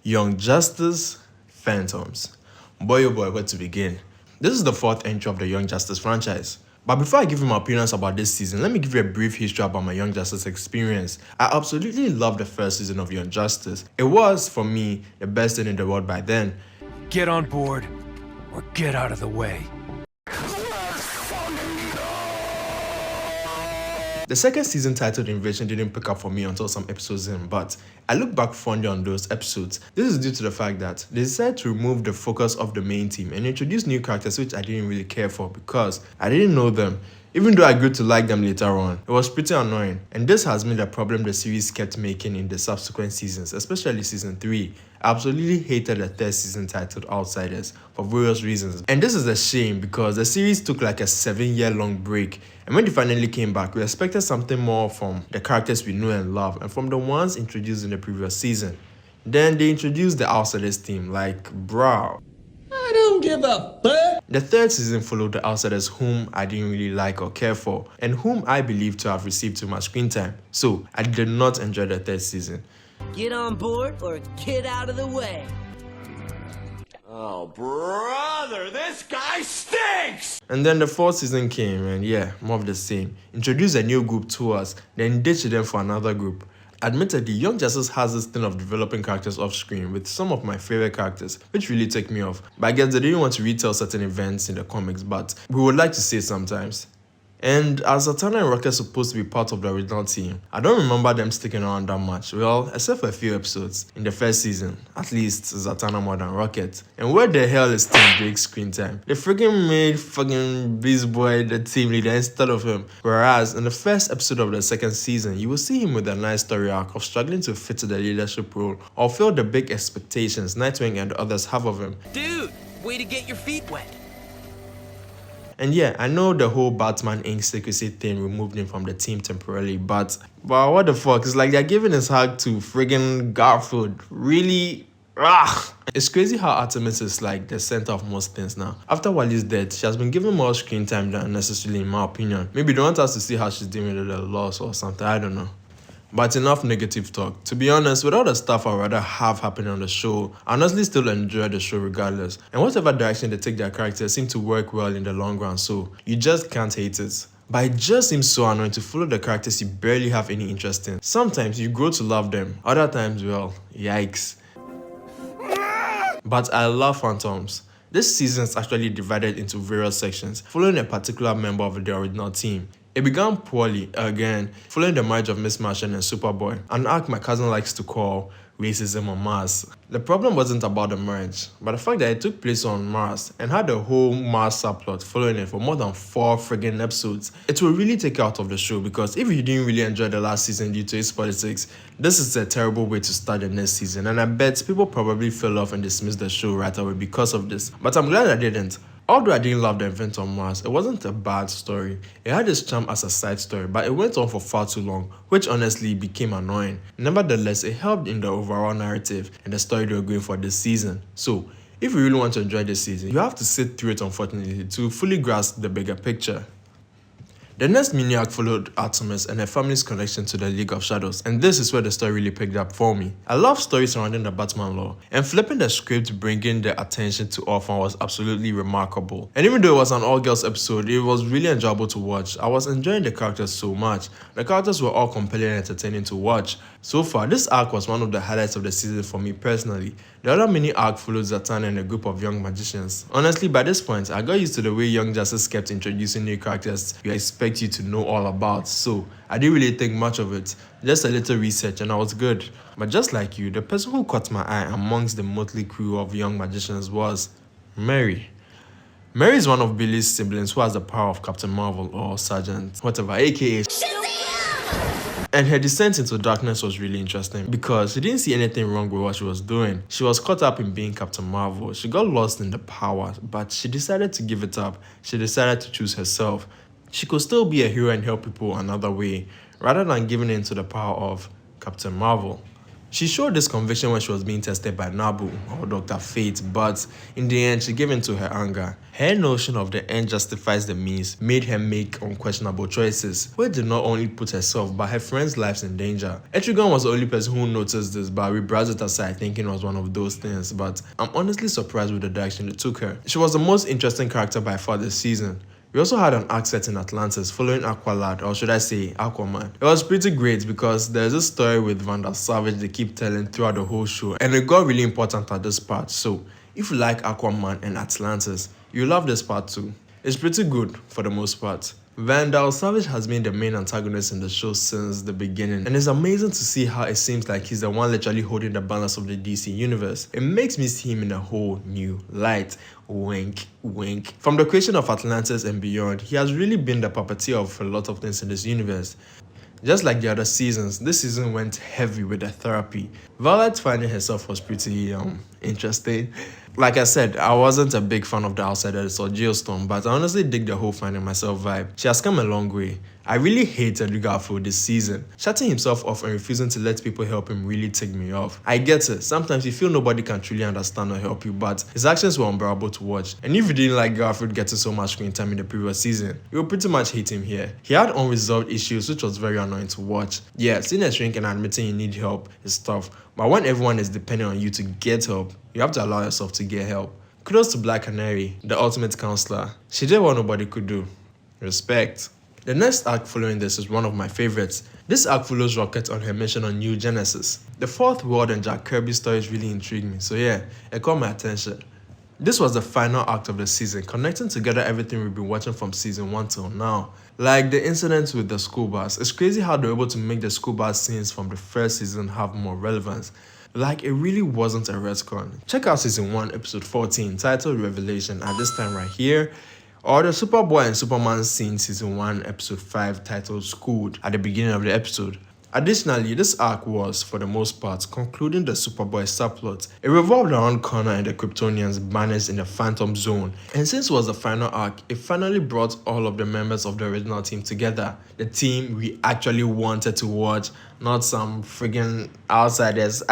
Young Justice, Phantoms. Boy oh boy, where to begin? This is the fourth entry of the Young Justice franchise. But before I give you my opinions about this season, let me give you a brief history about my Young Justice experience. I absolutely loved the first season of Young Justice. It was, for me, the best thing in the world by then. Get on board, or get out of the way. The second season titled Invasion didn't pick up for me until some episodes in, but I look back fondly on those episodes. This is due to the fact that they decided to remove the focus of the main team and introduce new characters which I didn't really care for because I didn't know them. Even though I grew to like them later on, it was pretty annoying, and this has been the problem the series kept making in the subsequent seasons, especially season 3. I absolutely hated the third season titled Outsiders for various reasons, and this is a shame because the series took like a 7-year-long break, and when they finally came back, we expected something more from the characters we know and love and from the ones introduced in the previous season. Then they introduced the Outsiders team, like bruh. I don't give a fuck. The third season followed the Outsiders whom I didn't really like or care for, and whom I believe to have received too much screen time. So I did not enjoy the third season. Get on board or get out of the way. Oh, brother, this guy stinks! And then the fourth season came, and yeah, more of the same. Introduced a new group to us, then ditched them for another group. Admittedly, Young Justice has this thing of developing characters off screen with some of my favorite characters, which really take me off. But I guess they didn't want to retell certain events in the comics, but we would like to see it sometimes. And as Zatanna and Rocket supposed to be part of the original team, I don't remember them sticking around that much, well, except for a few episodes in the first season, at least Zatanna more than Rocket. And where the hell is Tim Drake's screen time? They freaking made fucking Beast Boy the team leader instead of him. Whereas in the first episode of the second season, you will see him with a nice story arc of struggling to fit the leadership role or fill the big expectations Nightwing and others have of him. Dude, way to get your feet wet. And yeah, I know the whole Batman Inc. secrecy thing removed him from the team temporarily, but what the fuck? It's like they're giving his hug to friggin' Garfield. Really? Ugh. It's crazy how Artemis is like the center of most things now. After Wally's death, she has been given more screen time than necessarily in my opinion. Maybe they want us to see how she's dealing with the loss or something, I don't know. But enough negative talk. To be honest, with all the stuff I'd rather have happening on the show, I honestly still enjoy the show regardless. And whatever direction they take their characters seem to work well in the long run, so you just can't hate it. But it just seems so annoying to follow the characters you barely have any interest in. Sometimes you grow to love them, other times, well, yikes. But I love Phantoms. This season is actually divided into various sections, following a particular member of the original team. It began poorly, again, following the marriage of Miss Martian and Superboy, an arc my cousin likes to call racism on Mars. The problem wasn't about the marriage, but the fact that it took place on Mars and had a whole Mars subplot following it for more than 4 friggin' episodes. It will really take you out of the show because if you didn't really enjoy the last season due to its politics, this is a terrible way to start the next season, and I bet people probably fell off and dismissed the show right away because of this, but I'm glad I didn't. Although I didn't love the event on Mars, it wasn't a bad story. It had its charm as a side story, but it went on for far too long, which honestly became annoying. Nevertheless, it helped in the overall narrative and the story they were going for this season. So, if you really want to enjoy this season, you have to sit through it unfortunately to fully grasp the bigger picture. The next mini arc followed Artemis and her family's connection to the League of Shadows, and this is where the story really picked up for me. I love stories surrounding the Batman lore, and flipping the script bringing the attention to Orphan was absolutely remarkable. And even though it was an all-girls episode, it was really enjoyable to watch. I was enjoying the characters so much. The characters were all compelling and entertaining to watch. So far, this arc was one of the highlights of the season for me personally. The other mini arc followed Zatanna and a group of young magicians. Honestly, by this point, I got used to the way Young Justice kept introducing new characters you expect you to know all about, so I didn't really think much of it. Just a little research and I was good. But just like you, the person who caught my eye amongst the motley crew of young magicians was Mary. Mary is one of Billy's siblings who has the power of Captain Marvel or Sergeant, whatever, aka and her descent into darkness was really interesting because she didn't see anything wrong with what she was doing. She was caught up in being Captain Marvel. She got lost in the power, but she decided to give it up. She decided to choose herself. She could still be a hero and help people another way, rather than giving in to the power of Captain Marvel. She showed this conviction when she was being tested by Nabu or Dr. Fate, but in the end she gave in to her anger. Her notion of the end justifies the means made her make unquestionable choices, which did not only put herself but her friends' lives in danger. Etrigan was the only person who noticed this, but we brushed it aside thinking it was one of those things, but I'm honestly surprised with the direction it took her. She was the most interesting character by far this season. We also had an arc set in Atlantis following Aqualad, or should I say Aquaman. It was pretty great because there's a story with Vandal Savage they keep telling throughout the whole show, and it got really important at this part. So if you like Aquaman and Atlantis, you'll love this part too. It's pretty good for the most part. Vandal Savage has been the main antagonist in the show since the beginning, and it's amazing to see how it seems like he's the one literally holding the balance of the DC universe. It makes me see him in a whole new light. Wink, wink. From the creation of Atlantis and beyond, he has really been the puppeteer of a lot of things in this universe. Just like the other seasons, this season went heavy with the therapy. Violet finding herself was pretty interesting. Like I said, I wasn't a big fan of The Outsiders or Geostorm, but I honestly dig the whole finding myself vibe. She has come a long way. I really hated Garfield this season. Shutting himself off and refusing to let people help him really ticked me off. I get it, sometimes you feel nobody can truly understand or help you, but his actions were unbearable to watch. And if you didn't like Garfield getting so much screen time in the previous season, you will pretty much hate him here. He had unresolved issues which was very annoying to watch. Yeah, seeing a shrink and admitting you need help is tough, but when everyone is depending on you to get help, you have to allow yourself to get help. Kudos to Black Canary, the ultimate counselor. She did what nobody could do. Respect. The next arc following this is one of my favorites. This arc follows Rocket on her mission on New Genesis. The Fourth World and Jack Kirby stories really intrigued me, so yeah, it caught my attention. This was the final act of the season, connecting together everything we've been watching from season 1 till now. Like the incidents with the school bus, it's crazy how they're able to make the school bus scenes from the first season have more relevance. Like it really wasn't a retcon. Check out season 1 episode 14 titled Revelation at this time right here, or the Superboy and Superman scene season 1 episode 5 titled Schooled at the beginning of the episode. Additionally, this arc was, for the most part, concluding the Superboy subplot. It revolved around Connor and the Kryptonians banished in the Phantom Zone, and since it was the final arc, it finally brought all of the members of the original team together. The team we actually wanted to watch, not some friggin' outsiders.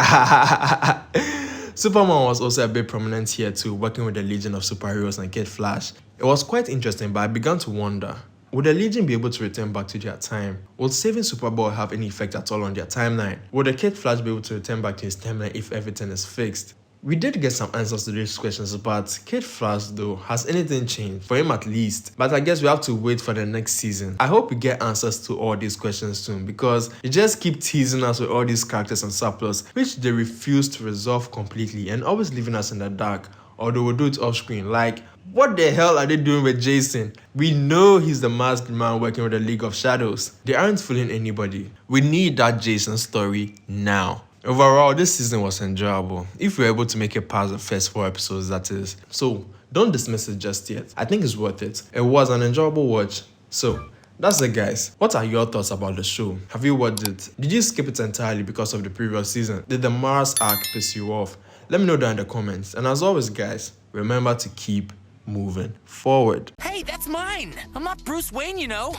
Superman was also a bit prominent here too, working with the Legion of Superheroes and Kid Flash. It was quite interesting, but I began to wonder, would the Legion be able to return back to their time? Would saving Superboy have any effect at all on their timeline? Would the Kid Flash be able to return back to his timeline if everything is fixed? We did get some answers to these questions, but Kid Flash though, has anything changed? For him at least. But I guess we have to wait for the next season. I hope we get answers to all these questions soon, because they just keep teasing us with all these characters and subplots, which they refuse to resolve completely and always leaving us in the dark, or they will do it off screen. Like, what the hell are they doing with Jason? We know he's the masked man working with the League of Shadows. They aren't fooling anybody. We need that Jason story now. Overall, this season was enjoyable, if we're able to make it past the first 4 episodes, that is. So, don't dismiss it just yet. I think it's worth it. It was an enjoyable watch. So, that's it guys. What are your thoughts about the show? Have you watched it? Did you skip it entirely because of the previous season? Did the Mars arc piss you off? Let me know down in the comments. And as always guys, remember to keep moving forward. Hey, that's mine! I'm not Bruce Wayne, you know!